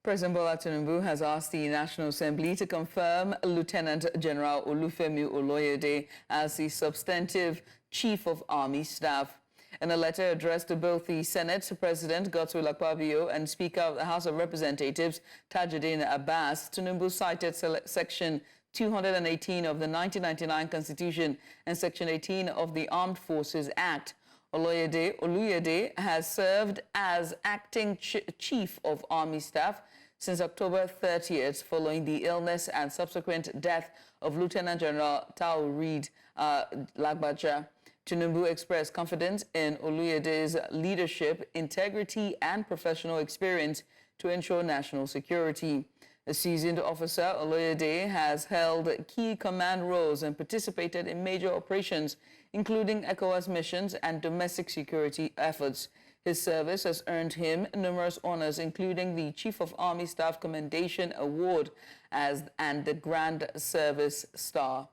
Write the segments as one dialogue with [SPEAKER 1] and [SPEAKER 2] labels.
[SPEAKER 1] President Bola Tinubu has asked the National Assembly to confirm Lieutenant General Olufemi Oluyede as the substantive Chief of Army Staff. In a letter addressed to both the Senate President General Lagbaja and Speaker of the House of Representatives Tajuddin Abbas, Tinubu cited Section 218 of the 1999 Constitution and Section 18 of the Armed Forces Act. Oluyede has served as acting Chief of Army Staff since October 30th, following the illness and subsequent death of Lieutenant General Lagbaja. Tinubu expressed confidence in Oluyedes' leadership, integrity, and professional experience to ensure national security. A seasoned officer, Oluyede has held key command roles and participated in major operations, including ECOWAS missions and domestic security efforts. His service has earned him numerous honors, including the Chief of Army Staff Commendation Award and the Grand Service Star.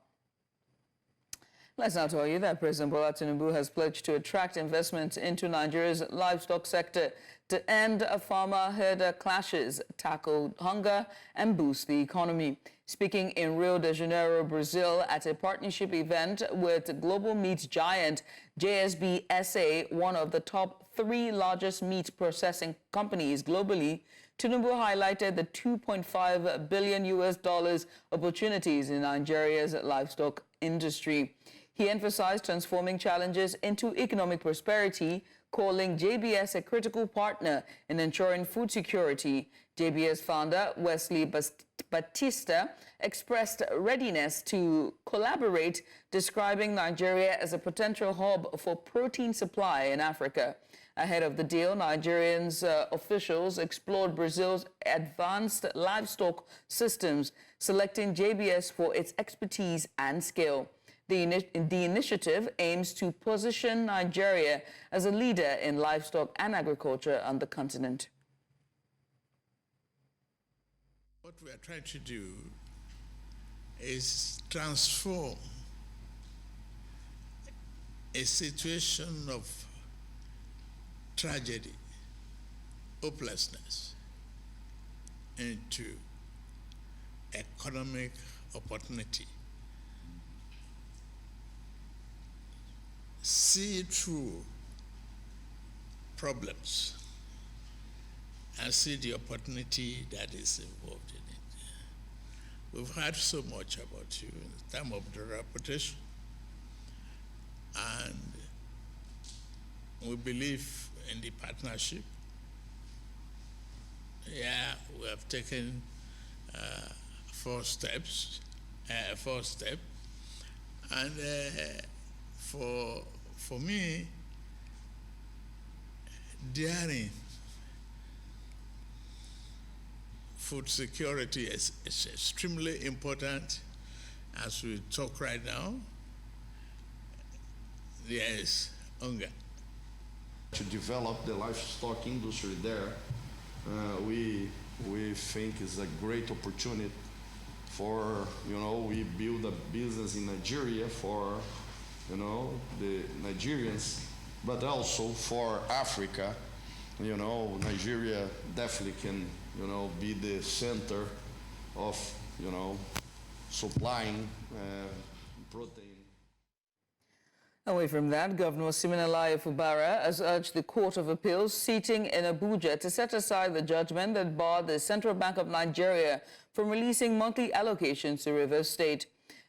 [SPEAKER 1] Let's now tell you that President Bola Tinubu has pledged to attract investments into Nigeria's livestock sector to end farmer-herder clashes, tackle hunger, and boost the economy. Speaking in Rio de Janeiro, Brazil, at a partnership event with global meat giant JSB SA, one of the top 3 largest meat processing companies globally, Tinubu highlighted the $2.5 billion opportunities in Nigeria's livestock industry. He emphasized transforming challenges into economic prosperity, calling JBS a critical partner in ensuring food security. JBS founder Wesley Batista expressed readiness to collaborate, describing Nigeria as a potential hub for protein supply in Africa. Ahead of the deal, Nigerian officials explored Brazil's advanced livestock systems, selecting JBS for its expertise and scale. The initiative aims to position Nigeria as a leader in livestock and agriculture on the continent.
[SPEAKER 2] What we are trying to do is transform a situation of tragedy, hopelessness, into economic opportunity. See through problems and see the opportunity that is involved in it. We've heard so much about you in terms of the reputation, and we believe in the partnership. Yeah, we have taken 4 steps, and for me, daring food security is extremely important. As we talk right now, there is hunger.
[SPEAKER 3] To develop the livestock industry there, we think is a great opportunity for, we build a business in Nigeria for, the Nigerians, but also for Africa. Nigeria definitely can, be the center of, supplying protein.
[SPEAKER 1] Away from that, Governor Siminalayi Fubara has urged the Court of Appeals sitting in Abuja to set aside the judgment that barred the Central Bank of Nigeria from releasing monthly allocations to Rivers State.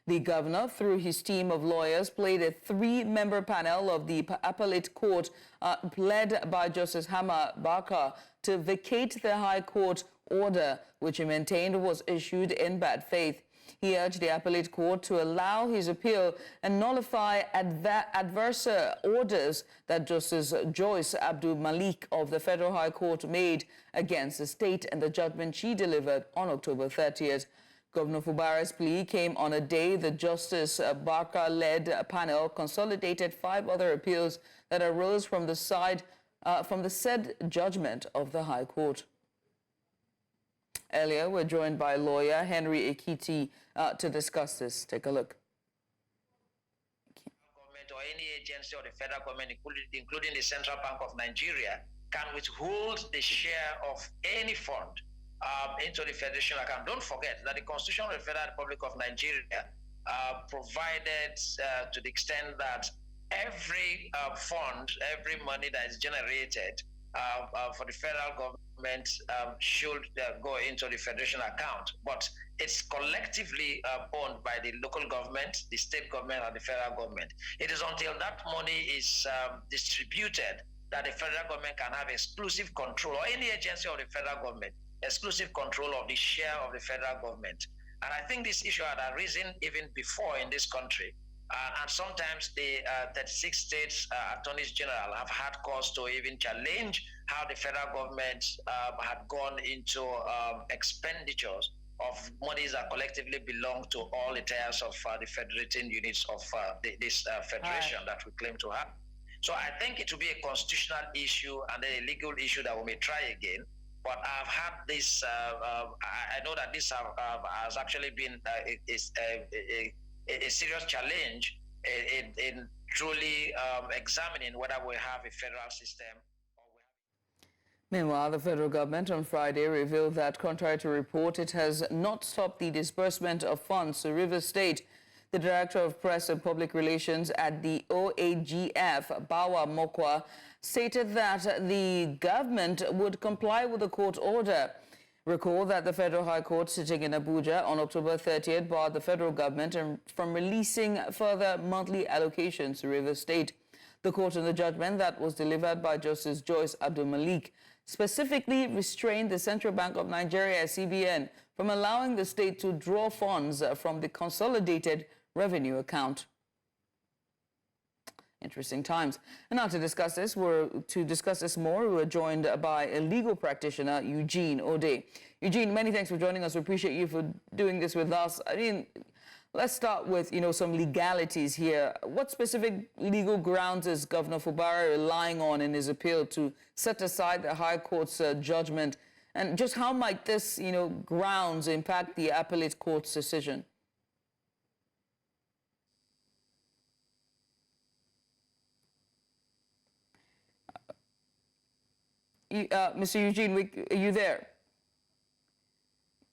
[SPEAKER 1] The governor, through his team of lawyers, played a 3-member panel of the appellate court led by Justice Hama Barker to vacate the High Court order, which he maintained was issued in bad faith. He urged the appellate court to allow his appeal and nullify adverse orders that Justice Joyce Abdul Malik of the Federal High Court made against the state and the judgment she delivered on October 30th. Governor Fubara's plea came on a day the Justice Barker-led panel consolidated 5 other appeals that arose from the said judgment of the High Court. Earlier, we're joined by lawyer Henry Ekiti to discuss this. Take a look.
[SPEAKER 4] Government or any agency of the federal government, including the Central Bank of Nigeria, can withhold the share of any fund into the federation account. Don't forget that the Constitution of the Federal Republic of Nigeria provided to the extent that every fund, every money that is generated for the federal government should go into the federation account. But it's collectively owned by the local government, the state government, and the federal government. It is until that money is distributed that the federal government can have exclusive control, or any agency of the federal government, exclusive control of the share of the federal government. And I think this issue had arisen even before in this country. And sometimes the 36 states attorneys general have had cause to even challenge how the federal government had gone into expenditures of monies that collectively belong to all the tiers of the federating units of this federation that we claim to have. So I think it will be a constitutional issue and a legal issue that we may try again. But I've had this, I know that this has actually been a serious challenge in truly examining whether we have a federal system.
[SPEAKER 1] Meanwhile, the federal government on Friday revealed that, contrary to report, it has not stopped the disbursement of funds to Rivers State. The Director of Press and Public Relations at the OAGF, Bawa Mokwa, stated that the government would comply with the court order. Recall that the Federal High Court sitting in Abuja on October 30th barred the federal government from releasing further monthly allocations to Rivers State. The court in the judgment that was delivered by Justice Joyce Abdul-Malik specifically restrained the Central Bank of Nigeria, CBN, from allowing the state to draw funds from the consolidated revenue account. Interesting times. And now to discuss this more, we're joined by a legal practitioner, Eugene Oday. Eugene, many thanks for joining us. We appreciate you for doing this with us. I mean, let's start with, some legalities here. What specific legal grounds is Governor Fubara relying on in his appeal to set aside the High Court's judgment? And just how might this, grounds impact the appellate court's decision? Mr. Eugene, are you there?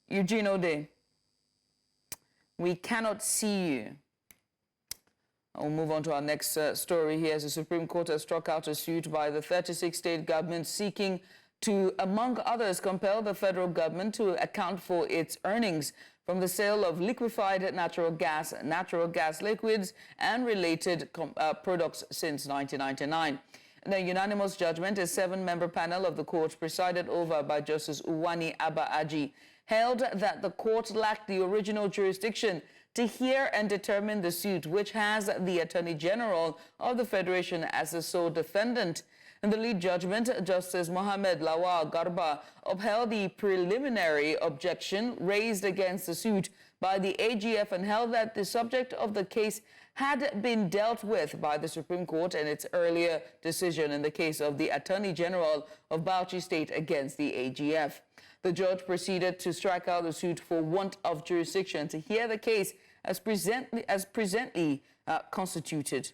[SPEAKER 1] Eugene Oday, we cannot see you. We'll move on to our next story here. As the Supreme Court has struck out a suit by the 36 state governments seeking to, among others, compel the federal government to account for its earnings from the sale of liquefied natural gas liquids, and related products since 1999. The unanimous judgment, a 7-member panel of the court presided over by Justice Uwani Abba Aji, held that the court lacked the original jurisdiction to hear and determine the suit, which has the Attorney General of the Federation as the sole defendant. In the lead judgment, Justice Mohammed Lawal Garba upheld the preliminary objection raised against the suit by the AGF and held that the subject of the case had been dealt with by the Supreme Court in its earlier decision in the case of the Attorney General of Bauchi State against the AGF. The judge proceeded to strike out the suit for want of jurisdiction to hear the case as presently constituted.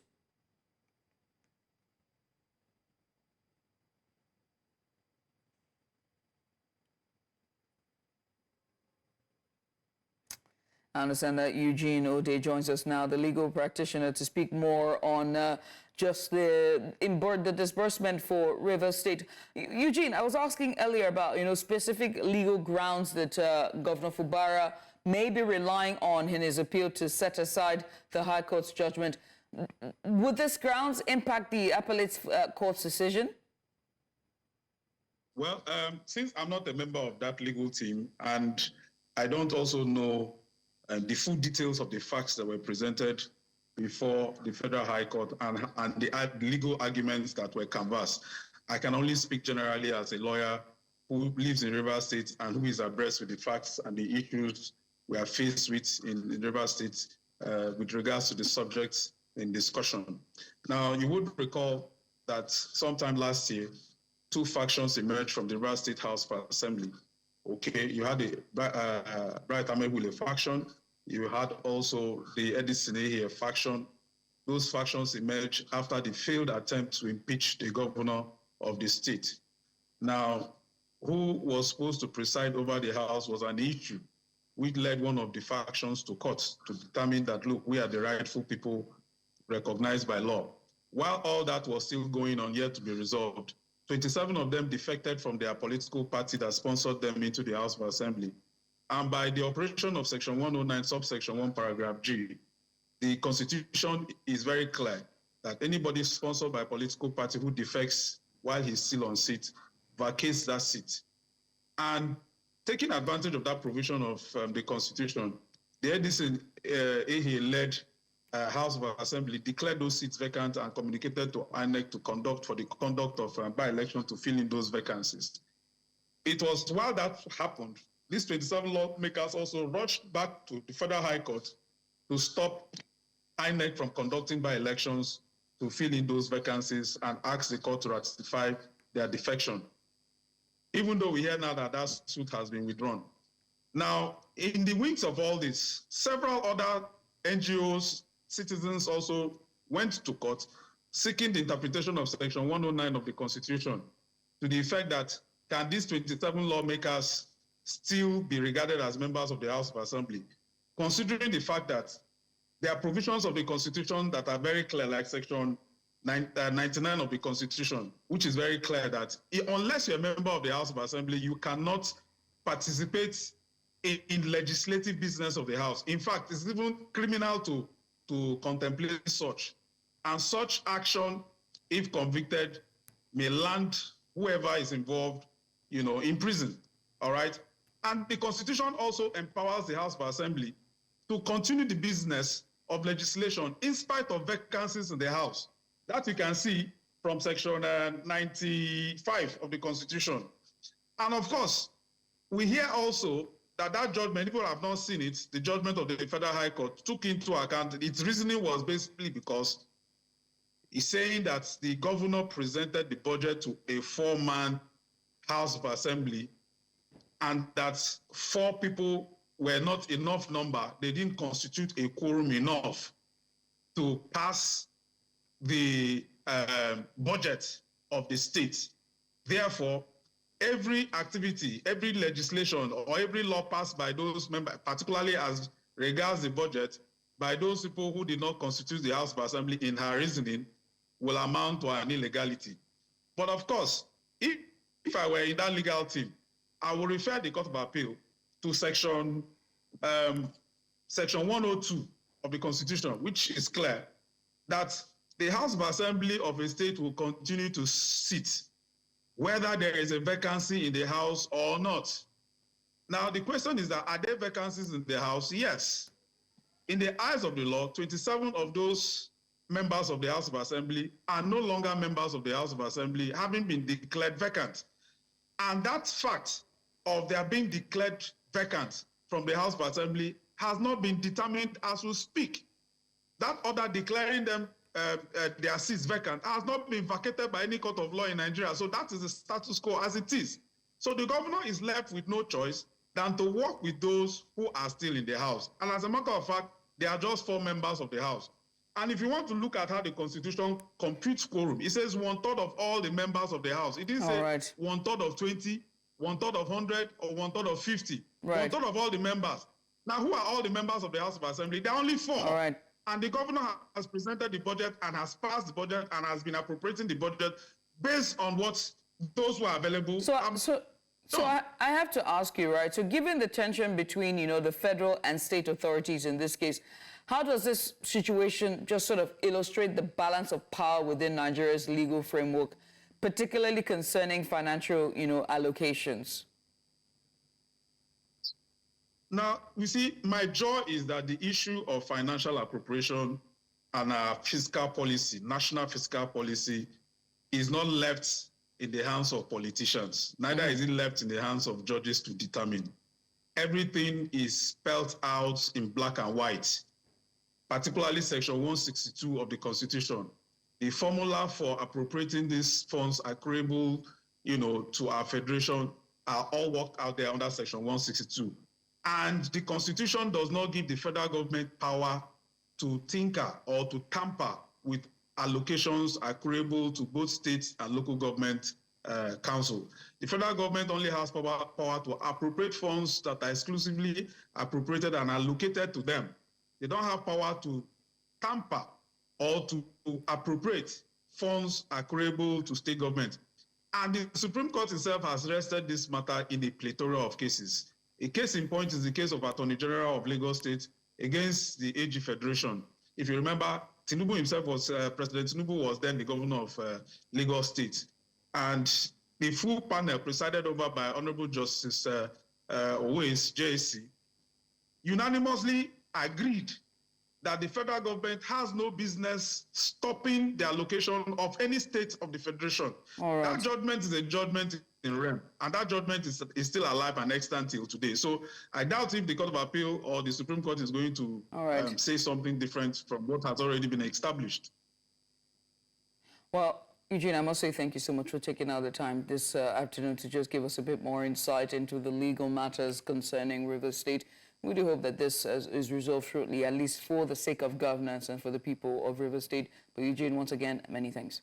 [SPEAKER 1] I understand that Eugene Oday joins us now, the legal practitioner, to speak more on just the disbursement for Rivers State. Eugene, I was asking earlier about, specific legal grounds that Governor Fubara may be relying on in his appeal to set aside the High Court's judgment. Would this grounds impact the appellate court's decision?
[SPEAKER 5] Well, since I'm not a member of that legal team, and I don't also know the full details of the facts that were presented before the Federal High Court and the legal arguments that were canvassed, I can only speak generally as a lawyer who lives in Rivers State and who is abreast with the facts and the issues we are faced with in Rivers State with regards to the subjects in discussion. Now, you would recall that sometime last year, 2 factions emerged from the Rivers State House of Assembly. Okay, you had the Bright Amewule faction. You had also the Edison Ehe faction. Those factions emerged after the failed attempt to impeach the governor of the state. Now, who was supposed to preside over the House was an issue which led one of the factions to court to determine that, look, we are the rightful people recognized by law. While all that was still going on, yet to be resolved, 27 of them defected from their political party that sponsored them into the House of Assembly. And by the operation of Section 109, subsection 1, paragraph G, the Constitution is very clear that anybody sponsored by a political party who defects while he's still on seat vacates that seat. And taking advantage of that provision of the Constitution, the Edison Ehe-led House of Assembly declared those seats vacant and communicated to INEC to conduct of by-election to fill in those vacancies. It was while that happened, these 27 lawmakers also rushed back to the Federal High Court to stop INEC from conducting by-elections to fill in those vacancies and ask the court to ratify their defection, even though we hear now that that suit has been withdrawn. Now, in the wings of all this, several other NGOs, citizens also went to court seeking the interpretation of Section 109 of the Constitution to the effect that can these 27 lawmakers still be regarded as members of the House of Assembly, considering the fact that there are provisions of the Constitution that are very clear, like Section 99 of the Constitution, which is very clear that unless you're a member of the House of Assembly, you cannot participate in legislative business of the House. In fact, it's even criminal to contemplate such. And such action, if convicted, may land whoever is involved, in prison, all right? And the Constitution also empowers the House of Assembly to continue the business of legislation in spite of vacancies in the House. That you can see from Section 95 of the Constitution. And of course, we hear also that judgment, people have not seen it, the judgment of the Federal High Court took into account, its reasoning was basically because it's saying that the governor presented the budget to a 4-man House of Assembly and that 4 people were not enough number. They didn't constitute a quorum enough to pass the budget of the state. Therefore, every activity, every legislation, or every law passed by those members, particularly as regards the budget, by those people who did not constitute the House of Assembly in her reasoning, will amount to an illegality. But of course, if I were in that legal team, I would refer the Court of Appeal to Section 102 of the Constitution, which is clear that the House of Assembly of a state will continue to sit whether there is a vacancy in the House or not. Now, the question is that, are there vacancies in the House? Yes. In the eyes of the law, 27 of those members of the House of Assembly are no longer members of the House of Assembly, having been declared vacant. And that fact of their being declared vacant from the House of Assembly has not been determined as we speak. That order declaring them their seats vacant has not been vacated by any court of law in Nigeria. So that is the status quo as it is. So the governor is left with no choice than to work with those who are still in the House. And as a matter of fact, there are just 4 members of the House. And if you want to look at how the Constitution computes quorum, it says 1/3 of all the members of the House. It didn't say 1/3 of 20, 1/3 of 100, or 1/3 of 50. Right. 1/3 of all the members. Now, who are all the members of the House of Assembly? There are only 4. All right. And the governor has presented the budget and has passed the budget and has been appropriating the budget based on what those who are available. So
[SPEAKER 1] I have to ask you, right? So given the tension between, the federal and state authorities in this case, how does this situation just sort of illustrate the balance of power within Nigeria's legal framework, particularly concerning financial, allocations?
[SPEAKER 5] Now, you see, my joy is that the issue of financial appropriation and our fiscal policy, national fiscal policy, is not left in the hands of politicians. Neither is it left in the hands of judges to determine. Everything is spelled out in black and white, particularly Section 162 of the Constitution. The formula for appropriating these funds accruable, to our federation are all worked out there under Section 162. And the Constitution does not give the federal government power to tinker or to tamper with allocations accruable to both states and local government Council. The federal government only has power to appropriate funds that are exclusively appropriated and allocated to them. They don't have power to tamper or to appropriate funds accruable to state government. And the Supreme Court itself has rested this matter in a plethora of cases. A case in point is the case of Attorney General of Lagos State against the AG Federation. If you remember, Tinubu himself was, President Tinubu was then the governor of Lagos State. And the full panel presided over by Honorable Justice Owais, JSC, unanimously agreed that the federal government has no business stopping the allocation of any state of the federation. Right. That judgment is a judgment in rem, and that judgment is still alive and extant till today. So I doubt if the Court of Appeal or the Supreme Court is going to say something different from what has already been established.
[SPEAKER 1] Well, Eugene, I must say thank you so much for taking out the time this afternoon to just give us a bit more insight into the legal matters concerning Rivers State. We do hope that this is resolved shortly, at least for the sake of governance and for the people of Rivers State. But Eugene, once again, many thanks.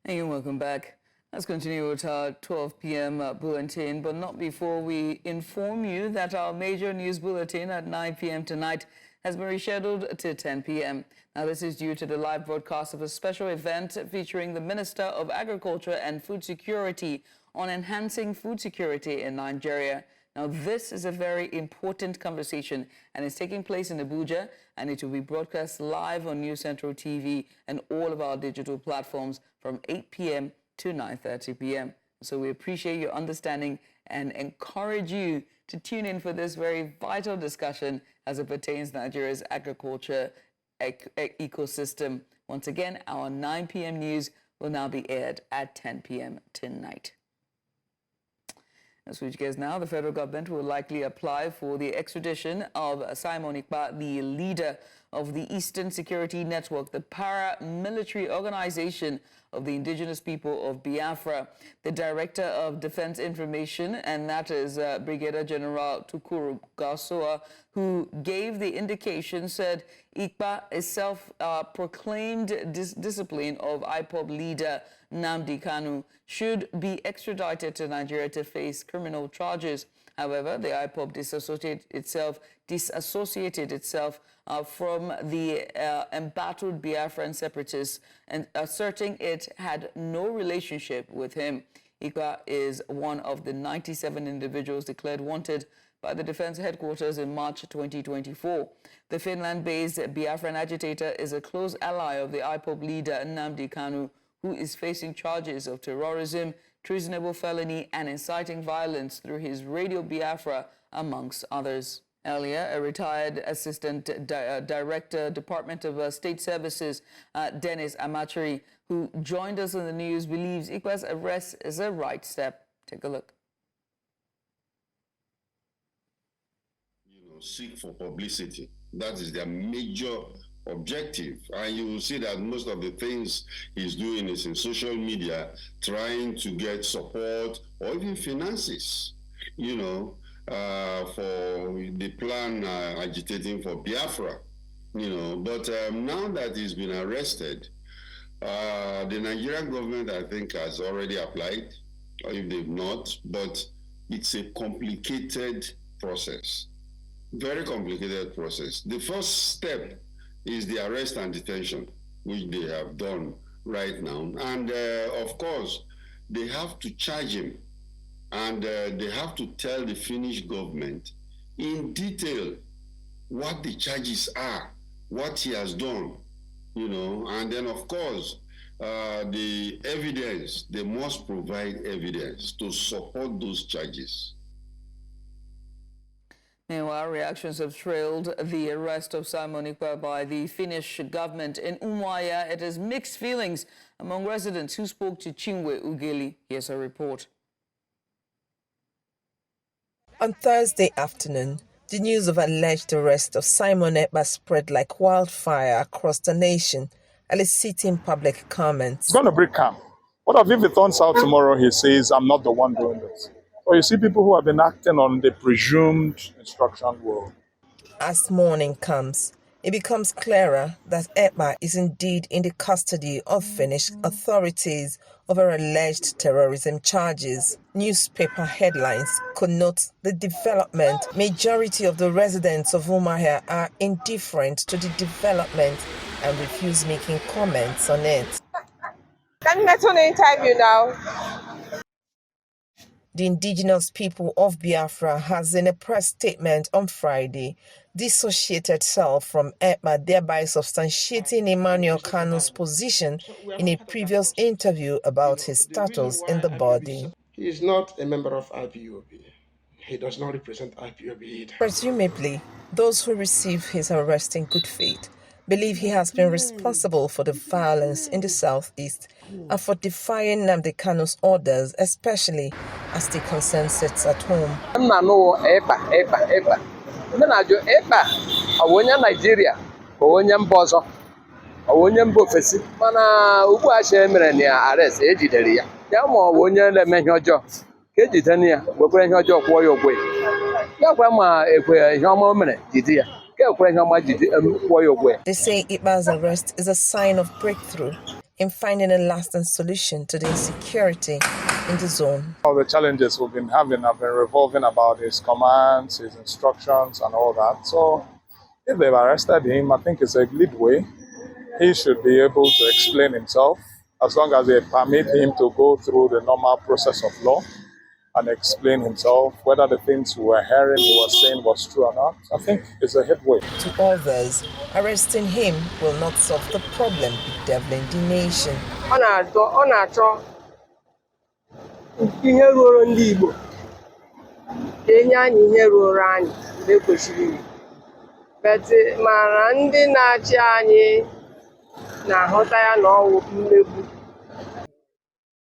[SPEAKER 1] Hey, and welcome back. Let's continue with our 12 p.m. bulletin, but not before we inform you that our major news bulletin at 9 p.m. tonight has been rescheduled to 10 p.m. Now, this is due to the live broadcast of a special event featuring the Minister of Agriculture and Food Security on enhancing food security in Nigeria. Now, this is a very important conversation, and it's taking place in Abuja, and it will be broadcast live on News Central TV and all of our digital platforms from 8 p.m. to 9:30 p.m. So we appreciate your understanding and encourage you to tune in for this very vital discussion as it pertains to Nigeria's agriculture ecosystem. Once again, our 9 p.m. news will now be aired at 10 p.m. tonight. Switch gears now. The federal government will likely apply for the extradition of Simon Ekpa, the leader of the Eastern Security Network, the paramilitary organization of the indigenous people of Biafra. The Director of Defense Information, and that is Brigadier General Tukuru Gasoa, who gave the indication, said Ekpa is self-proclaimed discipline of IPOB leader Nnamdi Kanu should be extradited to Nigeria to face criminal charges. However, the IPOB disassociated itself from the embattled Biafran separatists and asserting it had no relationship with him. Ekpa is one of the 97 individuals declared wanted by the Defense Headquarters in March 2024. The Finland-based Biafran agitator is a close ally of the IPOB leader Nnamdi Kanu, who is facing charges of terrorism, treasonable felony, and inciting violence through his Radio Biafra, amongst others. Earlier, a retired Assistant Director, Department of State Services, Dennis Amateri, who joined us in the news, believes Ekpa's arrest is a right step. Take a look.
[SPEAKER 6] Seek for publicity. That is their major objective. And you will see that most of the things he's doing is in social media, trying to get support or even finances, for the plan agitating for Biafra, But now that he's been arrested, the Nigerian government, I think, has already applied, or if they've not, but it's a complicated process. Very complicated process. The first step is the arrest and detention, which they have done right now. And of course, they have to charge him, and they have to tell the Finnish government in detail what the charges are, what he has done, and then of course, the evidence, they must provide evidence to support those charges.
[SPEAKER 1] Meanwhile, reactions have trailed the arrest of Simon Ekpa by the Finnish government. In Umuahia, it has mixed feelings among residents who spoke to Chinwe Ugeli. Here's a report.
[SPEAKER 7] On Thursday afternoon, the news of alleged arrest of Simon Ekpa spread like wildfire across the nation, eliciting public comments.
[SPEAKER 8] It's going to break camp. What if it turns out tomorrow he says, I'm not the one doing this? Or you see people who have been acting on the presumed instruction will.
[SPEAKER 7] As morning comes, it becomes clearer that Ekpa is indeed in the custody of Finnish authorities over alleged terrorism charges. Newspaper headlines connote the development. Majority of the residents of Umuahia are indifferent to the development and refuse making comments on it.
[SPEAKER 9] Can you get on the interview now?
[SPEAKER 7] The indigenous people of Biafra has, in a press statement on Friday, dissociated itself from EPA, thereby substantiating Emmanuel Kanu's position in a previous interview about his status in the body.
[SPEAKER 10] He is not a member of IPOB. He does not represent IPOB either.
[SPEAKER 7] Presumably, those who receive his arrest in good faith believe he has been responsible for the violence in the southeast and for defying Nnamdi Kanu's orders, especially as the concern sits at home.
[SPEAKER 9] Nigeria, arrest
[SPEAKER 7] They say Ikpa's arrest is a sign of breakthrough in finding a lasting solution to the insecurity in the zone.
[SPEAKER 8] All the challenges we've been having have been revolving about his commands, his instructions, and all that. So if they've arrested him, I think it's a lead way. He should be able to explain himself as long as they permit him to go through the normal process of law and explain himself, whether the things we were hearing, he was saying was true or not. I think it's a headway.
[SPEAKER 7] To others, arresting him will not solve the problem bedeviling the nation.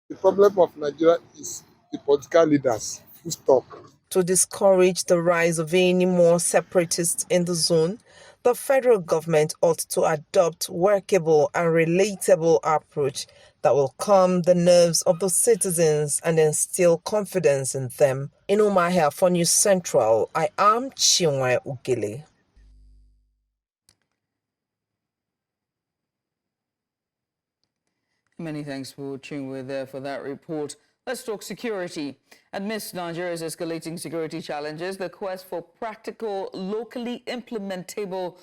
[SPEAKER 10] The problem of Nigeria is the political leaders who talk.
[SPEAKER 7] To discourage the rise of any more separatists in the zone, the federal government ought to adopt workable and relatable approach that will calm the nerves of the citizens and instill confidence in them. In Umuahia for News Central, I am Chinwe Ugile.
[SPEAKER 1] Many thanks for Chinwe there for that report. Let's talk security. Amidst Nigeria's escalating security challenges, the quest for practical, locally implementable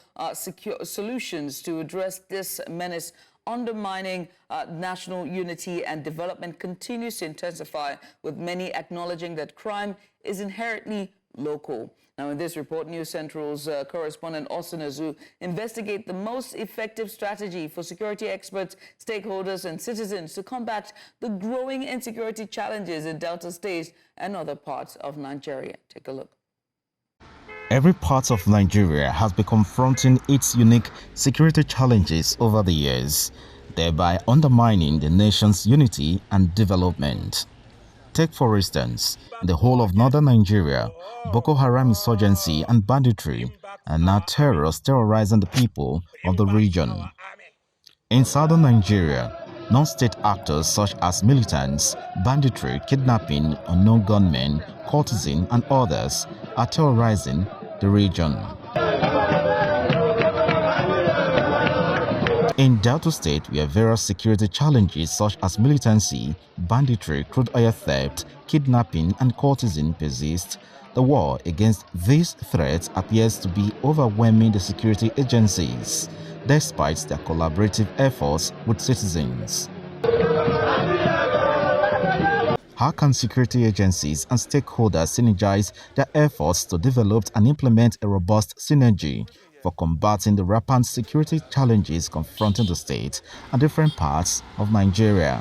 [SPEAKER 1] solutions to address this menace undermining national unity and development continues to intensify, with many acknowledging that crime is inherently local. Now, in this report, News Central's correspondent Austin Azu investigate the most effective strategy for security experts, stakeholders, and citizens to combat the growing insecurity challenges in Delta State and other parts of Nigeria. Take a look.
[SPEAKER 11] Every part of Nigeria has been confronting its unique security challenges over the years, thereby undermining the nation's unity and development. Take, for instance, in the whole of northern Nigeria, Boko Haram insurgency and banditry are now terrorists terrorizing the people of the region. In southern Nigeria, non-state actors such as militants, banditry, kidnapping, unknown gunmen, courtesans, and others are terrorizing the region. In Delta State, we have various security challenges such as militancy, banditry, crude oil theft, kidnapping, and courtesan persist. The war against these threats appears to be overwhelming the security agencies, despite their collaborative efforts with citizens. How can security agencies and stakeholders synergize their efforts to develop and implement a robust synergy for combating the rampant security challenges confronting the state and different parts of Nigeria?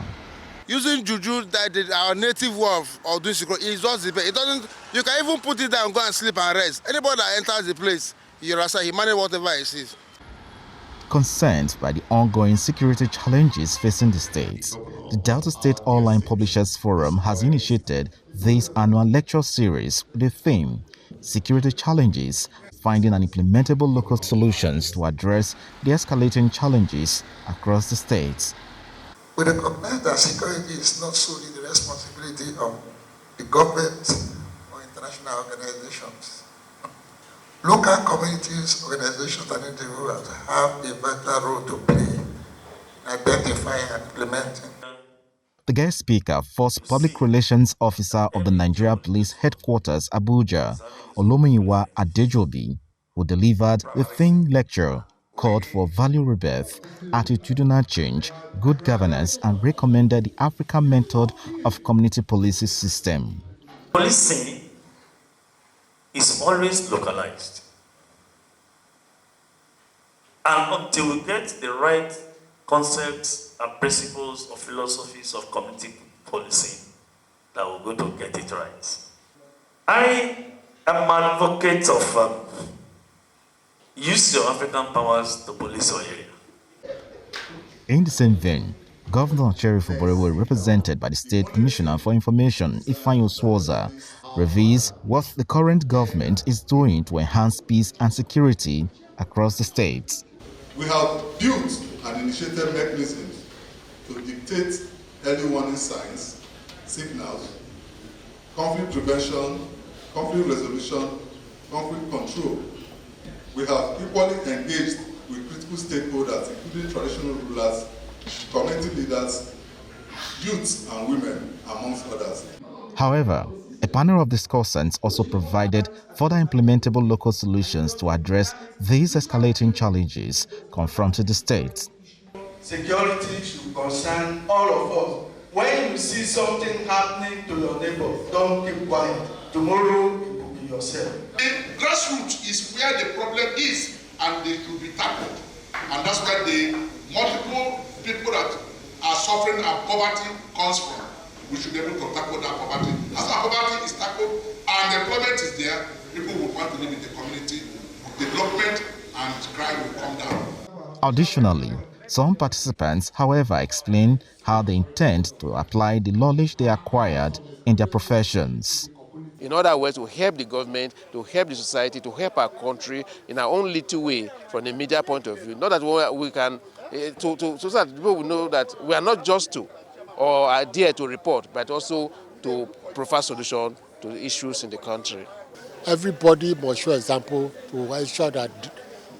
[SPEAKER 12] Using juju, that our native way of doing security, is just the best. It doesn't. You can even put it down, go and sleep and rest. Anybody that enters the place, he manage whatever he sees.
[SPEAKER 11] Concerned by the ongoing security challenges facing the state, the Delta State Online Publishers Forum has initiated this annual lecture series with the theme, Security Challenges, Finding and Implementable Local Solutions to Address the Escalating Challenges Across the States.
[SPEAKER 13] We recognize that security is not solely the responsibility of the government or international organizations. Local communities, organizations, and individuals have a vital role to play in identifying and implementing.
[SPEAKER 11] The guest speaker, First Public Relations Officer of the Nigeria Police Headquarters, Abuja, Olomuyiwa Adejobi, who delivered the theme lecture, called for value rebirth, attitudinal change, good governance, and recommended the African method of community policing system.
[SPEAKER 14] Policing is always localized. And until we get the right concepts and principles or philosophies of community policing, that we're going to get it right. I am an advocate of use your African powers to police your area.
[SPEAKER 11] In the same vein, Governor Fubaras, represented by the State Commissioner for Information, Ifeanyi Swaza, reveals what the current government is doing to enhance peace and security across the states.
[SPEAKER 15] We have built and initiated mechanisms to dictate early warning signs, signals, conflict prevention, conflict resolution, conflict control. We have equally engaged with critical stakeholders, including traditional rulers, community leaders, youths and women, amongst others.
[SPEAKER 11] However, a panel of discussants also provided further implementable local solutions to address these escalating challenges confronting the state.
[SPEAKER 16] Security should concern all of us. When you see something happening to your neighbor, don't keep quiet. Tomorrow it will be yourself.
[SPEAKER 15] The grassroots is where the problem is, and they should be tackled. And that's where the multiple people that are suffering and poverty comes from. We should be able to tackle that poverty. As our poverty is tackled and employment is there, people will want to live in the community, development and crime will come down.
[SPEAKER 11] Additionally, some participants, however, explain how they intend to apply the knowledge they acquired in their professions.
[SPEAKER 17] In other words, to help the government, to help the society, to help our country in our own little way from the media point of view. Not that we can, so that people will know that we are not just to or are there to report, but also to provide solution to the issues in the country.
[SPEAKER 10] Everybody must show example to ensure that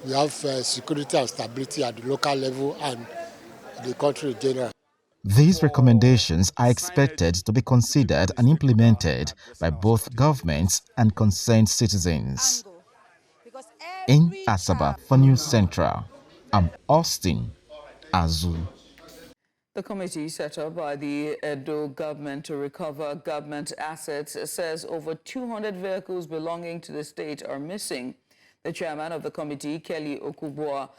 [SPEAKER 10] we have security and stability at the local level and the country in general.
[SPEAKER 11] These recommendations are expected to be considered and implemented by both governments and concerned citizens. In Asaba for News Central, I'm Austin Azu.
[SPEAKER 1] The committee set up by the Edo government to recover government assets says over 200 vehicles belonging to the state are missing. The chairman of the committee, Kelly Okubua,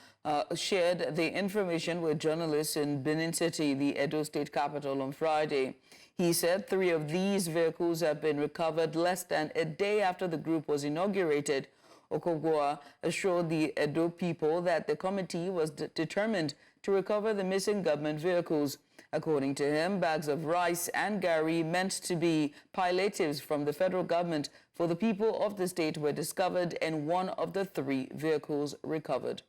[SPEAKER 1] shared the information with journalists in Benin City, the Edo state capital, on Friday. He said 3 of these vehicles have been recovered less than a day after the group was inaugurated. Okubua assured the Edo people that the committee was determined to recover the missing government vehicles. According to him, bags of rice and gari meant to be palliatives from the federal government for the people of the state were discovered in one of the 3 vehicles recovered.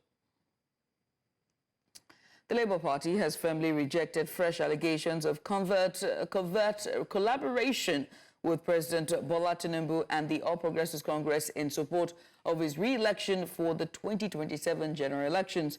[SPEAKER 1] The Labour Party has firmly rejected fresh allegations of covert collaboration with President Bola Tinubu and the All Progressives Congress in support of his re-election for the 2027 general elections.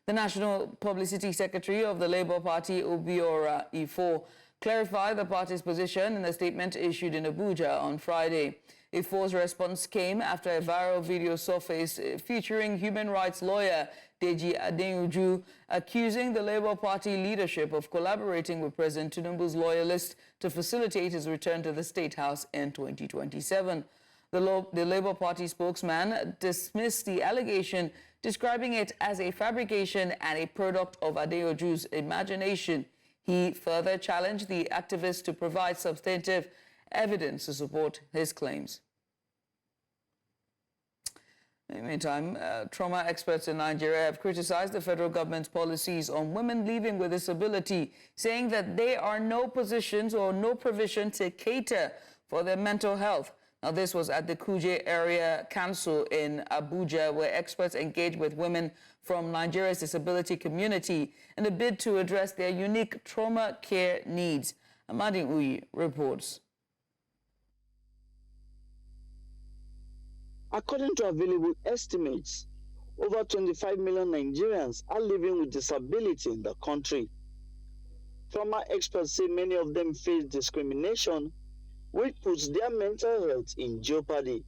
[SPEAKER 1] The National Publicity Secretary of the Labour Party, Obiora Ifo, clarified the party's position in a statement issued in Abuja on Friday. Ifo's response came after a viral video surfaced featuring human rights lawyer Deji Adenuju accusing the Labour Party leadership of collaborating with President Tinubu's loyalists to facilitate his return to the State House in 2027. The Labour Party spokesman dismissed the allegation, describing it as a fabrication and a product of Adenuju's imagination. He further challenged the activists to provide substantive evidence to support his claims. In the meantime, trauma experts in Nigeria have criticized the federal government's policies on women living with disability, saying that there are no positions or no provision to cater for their mental health. Now, this was at the Kuje Area Council in Abuja, where experts engaged with women from Nigeria's disability community in a bid to address their unique trauma care needs. Amadi Uyi reports.
[SPEAKER 18] According to available estimates, over 25 million Nigerians are living with disability in the country. Former experts say many of them face discrimination, which puts their mental health in jeopardy.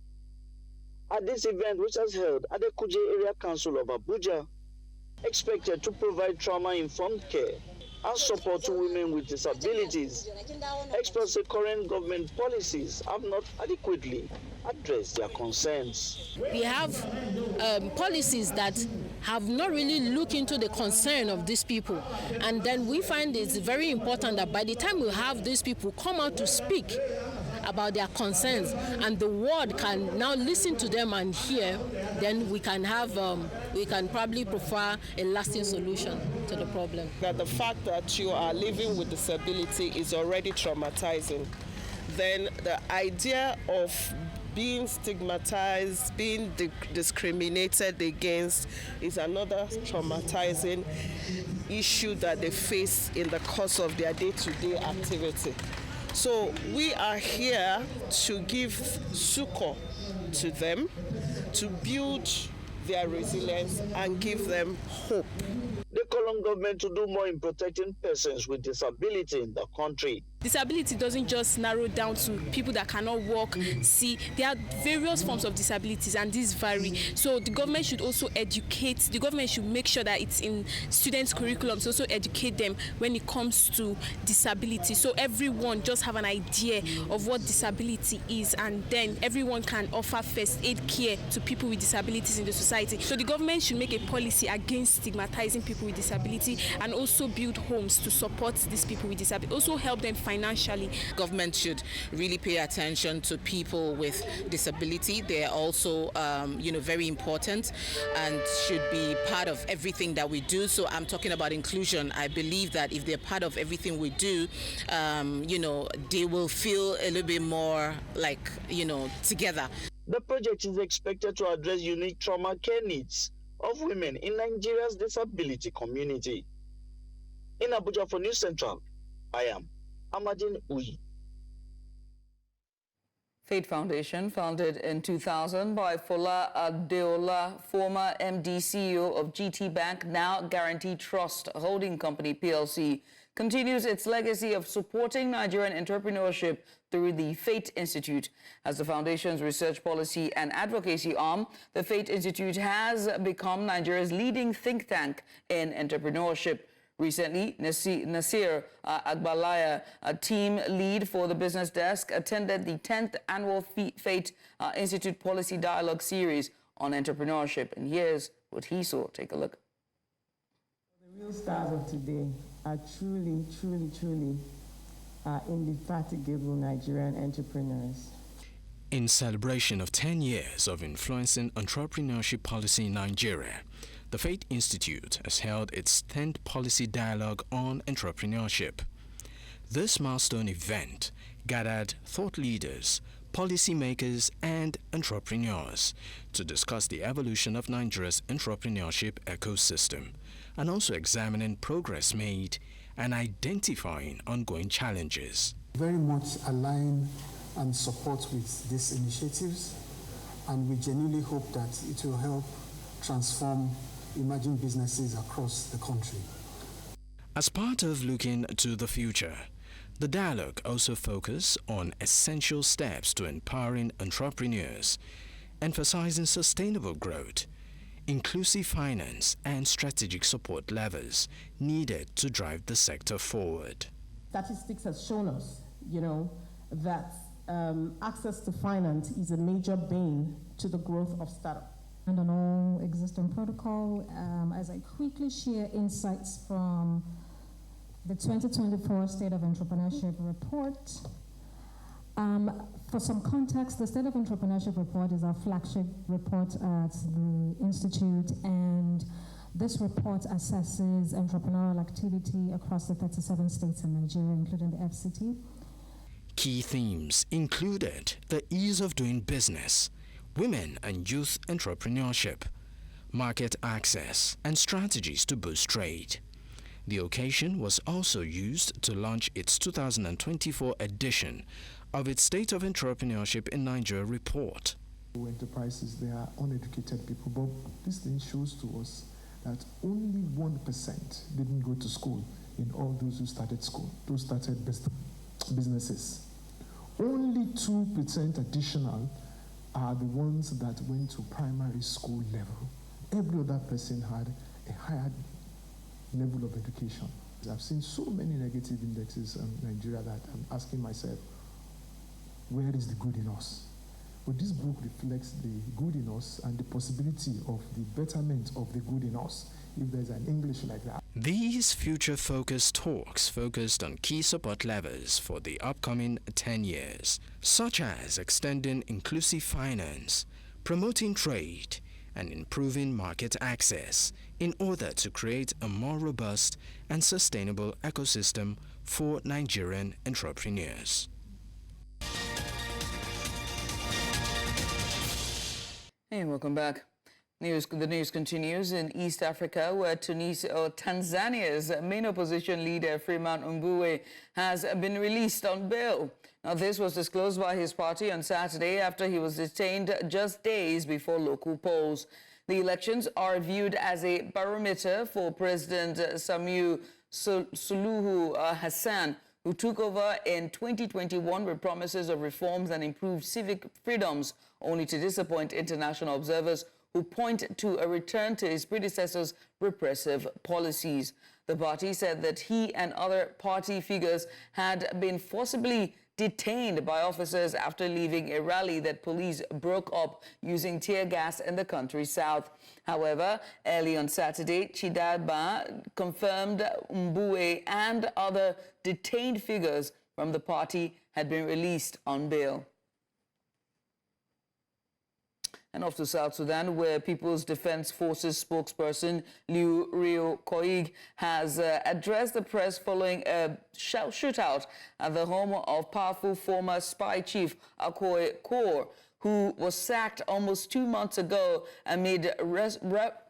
[SPEAKER 18] At this event, which was held at the Kuje Area Council of Abuja, expected to provide trauma-informed care and support to women with disabilities, experts say current government policies have not adequately addressed their concerns.
[SPEAKER 19] We have policies that have not really looked into the concern of these people, and then we find it's very important that by the time we have these people come out to speak about their concerns and the world can now listen to them and hear, then we can have we can probably prefer a lasting solution to the problem.
[SPEAKER 20] That the fact that you are living with disability is already traumatizing. Then the idea of being stigmatized, being discriminated against is another traumatizing issue that they face in the course of their day-to-day activity. So we are here to give succor to them, to build their resilience and give them hope.
[SPEAKER 18] They call on government to do more in protecting persons with disability in the country.
[SPEAKER 21] Disability doesn't just narrow down to people that cannot walk, see. There are various forms of disabilities and these vary. So the government should also educate, the government should make sure that it's in students' curriculums, also educate them when it comes to disability. So everyone just have an idea of what disability is, and then everyone can offer first aid care to people with disabilities in the society. So the government should make a policy against stigmatizing people with disability and also build homes to support these people with disability, also help them financially.
[SPEAKER 22] Government should really pay attention to people with disability. They're also, very important and should be part of everything that we do. So I'm talking about inclusion. I believe that if they're part of everything we do, they will feel a little bit more like, together.
[SPEAKER 18] The project is expected to address unique trauma care needs of women in Nigeria's disability community. In Abuja for News Central, I am Amadin Uyi.
[SPEAKER 1] Fate Foundation, founded in 2000 by Fola Adeola, former MD CEO of GT Bank, now Guarantee Trust Holding Company PLC, continues its legacy of supporting Nigerian entrepreneurship through the Fate Institute. As the foundation's research policy and advocacy arm, the Fate Institute has become Nigeria's leading think tank in entrepreneurship. Recently, Nasir Agbalaya, a team lead for the business desk, attended the 10th annual Fate Institute Policy Dialogue Series on entrepreneurship. And here's what he saw. Take a look.
[SPEAKER 23] The real stars of today are truly indefatigable Nigerian entrepreneurs.
[SPEAKER 24] In celebration of 10 years of influencing entrepreneurship policy in Nigeria, the Fate Institute has held its 10th Policy Dialogue on Entrepreneurship. This milestone event gathered thought leaders, policymakers, and entrepreneurs to discuss the evolution of Nigeria's entrepreneurship ecosystem and also examining progress made and identifying ongoing challenges.
[SPEAKER 25] Very much align and support with these initiatives, and we genuinely hope that it will help transform emerging businesses across the country.
[SPEAKER 24] As part of looking to the future, the dialogue also focused on essential steps to empowering entrepreneurs, emphasizing sustainable growth, inclusive finance, and strategic support levers needed to drive the sector forward.
[SPEAKER 23] Statistics has shown us, that access to finance is a major bane to the growth of startups.
[SPEAKER 26] And on all existing protocol, as I quickly share insights from the 2024 State of Entrepreneurship Report. For some context, the State of Entrepreneurship Report is our flagship report at the Institute, and this report assesses entrepreneurial activity across the 37 states in Nigeria, including the FCT.
[SPEAKER 24] Key themes included the ease of doing business, women and youth entrepreneurship, market access, and strategies to boost trade. The occasion was also used to launch its 2024 edition of its State of Entrepreneurship in Nigeria report.
[SPEAKER 2] Enterprises, they are uneducated people, but this thing shows to us that only 1% didn't go to school in all those who started school, those started businesses. Only 2% additional are the ones that went to primary school level. Every other person had a higher level of education. I've seen so many negative indexes in Nigeria that I'm asking myself, where is the good in us? But this book reflects the good in us and the possibility of the betterment of the good in us, if there's an English like that.
[SPEAKER 24] These future-focused talks focused on key support levers for the upcoming 10 years, such as extending inclusive finance, promoting trade, and improving market access in order to create a more robust and sustainable ecosystem for Nigerian entrepreneurs.
[SPEAKER 1] And welcome back. The news continues in East Africa, where Tanzania's main opposition leader, Freeman Mbowe, has been released on bail. Now, this was disclosed by his party on Saturday after he was detained just days before local polls. The elections are viewed as a barometer for President Samia Suluhu Hassan, who took over in 2021 with promises of reforms and improved civic freedoms, only to disappoint international observers who point to a return to his predecessor's repressive policies. The party said that he and other party figures had been forcibly detained by officers after leaving a rally that police broke up using tear gas in the country's south. However, early on Saturday, Chidaba confirmed Mbowe and other detained figures from the party had been released on bail. And off to South Sudan, where People's Defense Forces spokesperson Liu Rio Koig has addressed the press following a shootout at the home of powerful former spy chief Akoy Kor, who was sacked almost 2 months ago amid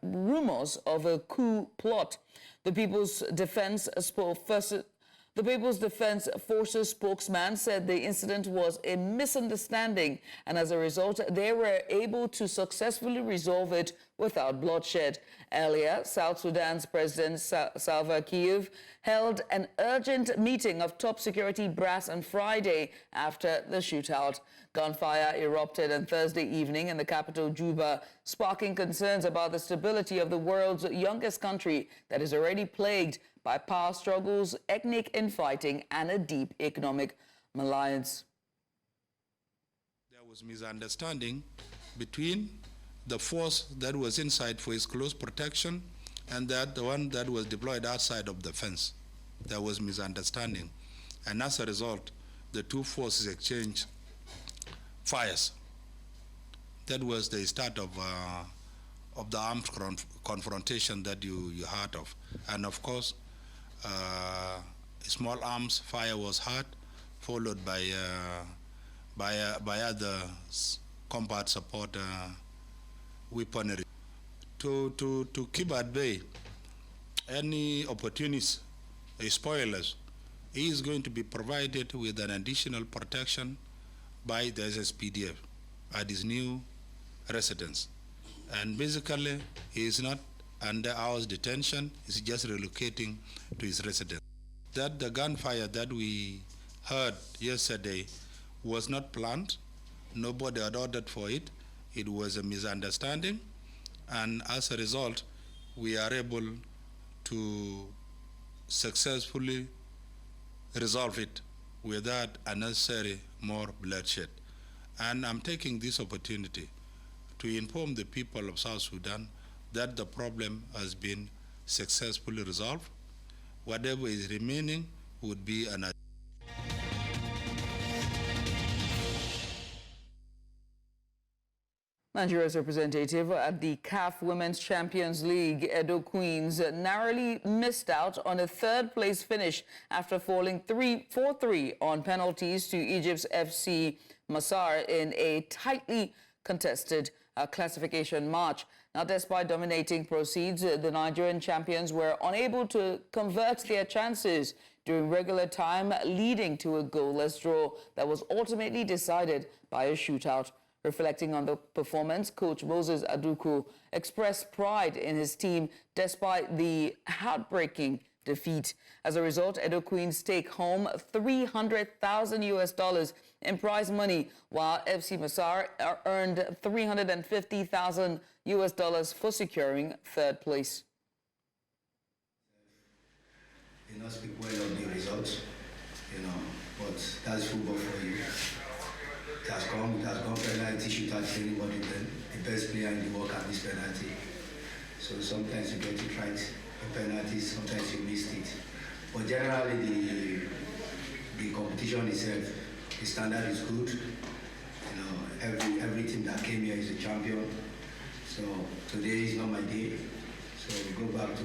[SPEAKER 1] rumors of a coup plot. The People's Defense Forces spokesman said the incident was a misunderstanding, and as a result, they were able to successfully resolve it without bloodshed. Earlier, South Sudan's President Salva Kiir held an urgent meeting of top security brass on Friday after the shootout. Gunfire erupted on Thursday evening in the capital, Juba, sparking concerns about the stability of the world's youngest country that is already plagued by power struggles, ethnic infighting, and a deep economic malliance.
[SPEAKER 3] There was misunderstanding between the force that was inside for his close protection and the one that was deployed outside of the fence. There was misunderstanding. And as a result, the two forces exchanged fires. That was the start of the armed confrontation that you heard of. And of course, small arms fire was heard, followed by other combat support weaponry. To keep at bay any opportunists, spoilers, he is going to be provided with an additional protection by the SSPDF at his new residence. And basically, he is not under hours detention, is just relocating to his residence. That the gunfire that we heard yesterday was not planned. Nobody had ordered for it. It was a misunderstanding. And as a result, we are able to successfully resolve it without unnecessary more bloodshed. And I'm taking this opportunity to inform the people of South Sudan that the problem has been successfully resolved. Whatever is remaining would be an
[SPEAKER 1] Nigeria's representative at the CAF Women's Champions League, Edo Queens, narrowly missed out on a third-place finish after falling 4-3 on penalties to Egypt's FC Masar in a tightly contested classification match. Now, despite dominating proceeds, the Nigerian champions were unable to convert their chances during regular time, leading to a goalless draw that was ultimately decided by a shootout. Reflecting on the performance, Coach Moses Aduku expressed pride in his team despite the heartbreaking defeat. As a result, Edo Queens take home $300,000 in prize money, while FC Masar earned $350,000 for securing third place.
[SPEAKER 4] You know, speak well of the results, but that's football for you. It has gone penalty shootout training, but the best player in the world can miss penalty. So sometimes you get it right in penalties, sometimes you missed it. But generally, the competition itself, the standard is good. Every team that came here is a champion. So today is not my day. So we go back to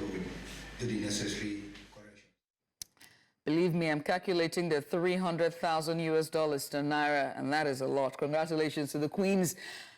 [SPEAKER 4] do the necessary.
[SPEAKER 1] Believe me, I'm calculating the $300,000 to Naira, and that is a lot. Congratulations to the Queens.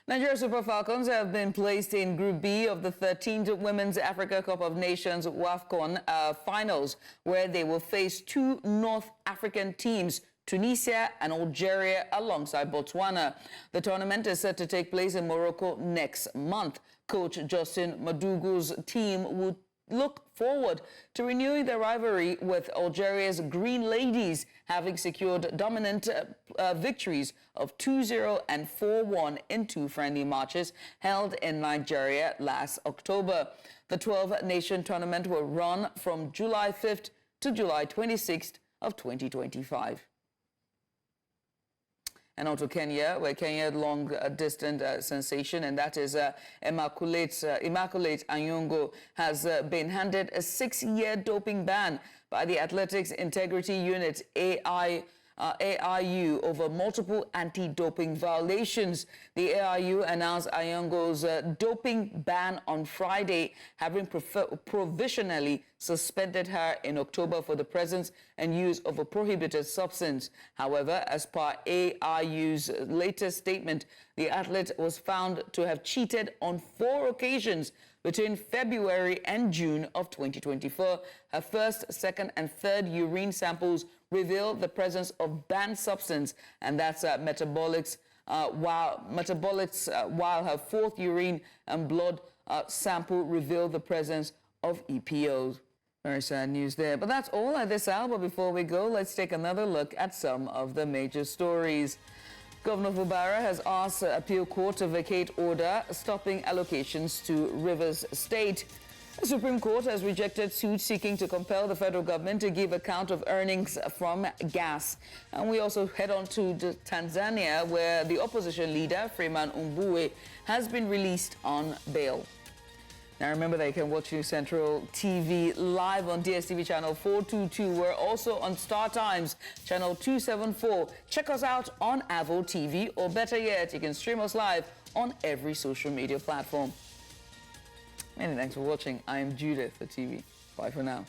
[SPEAKER 1] Nigeria Super Falcons have been placed in Group B of the 13th Women's Africa Cup of Nations AFCON finals, where they will face two North African teams, Tunisia and Algeria, alongside Botswana. The tournament is set to take place in Morocco next month. Coach Justin Madugu's team would look forward to renewing their rivalry with Algeria's Green Ladies, having secured dominant victories of 2-0 and 4-1 in two friendly matches held in Nigeria last October. The 12-nation tournament will run from July 5th to July 26th of 2025. And on to Kenya, where Kenya long-distance sensation, and that is Immaculate Ano, has been handed a 6-year doping ban by the Athletics Integrity Unit, AIU, over multiple anti-doping violations. The AIU announced Anyongo's doping ban on Friday, having provisionally suspended her in October for the presence and use of a prohibited substance. However, as per AIU's latest statement, the athlete was found to have cheated on 4 occasions between February and June of 2024. Her first, second, and third urine samples revealed the presence of banned substance, and that's metabolics, while her fourth urine and blood sample revealed the presence of EPOs. Very sad news there. But that's all at this hour. But before we go, let's take another look at some of the major stories. Governor Fubara has asked the Appeal Court to vacate order stopping allocations to Rivers State. The Supreme Court has rejected suit seeking to compel the federal government to give account of earnings from gas. And we also head on to Tanzania, where the opposition leader, Freeman Mbowe, has been released on bail. Now remember that you can watch News Central TV live on DSTV channel 422. We're also on Star Times channel 274. Check us out on Avo TV, or better yet, you can stream us live on every social media platform. Many thanks for watching. I am Judith for TV. Bye for now.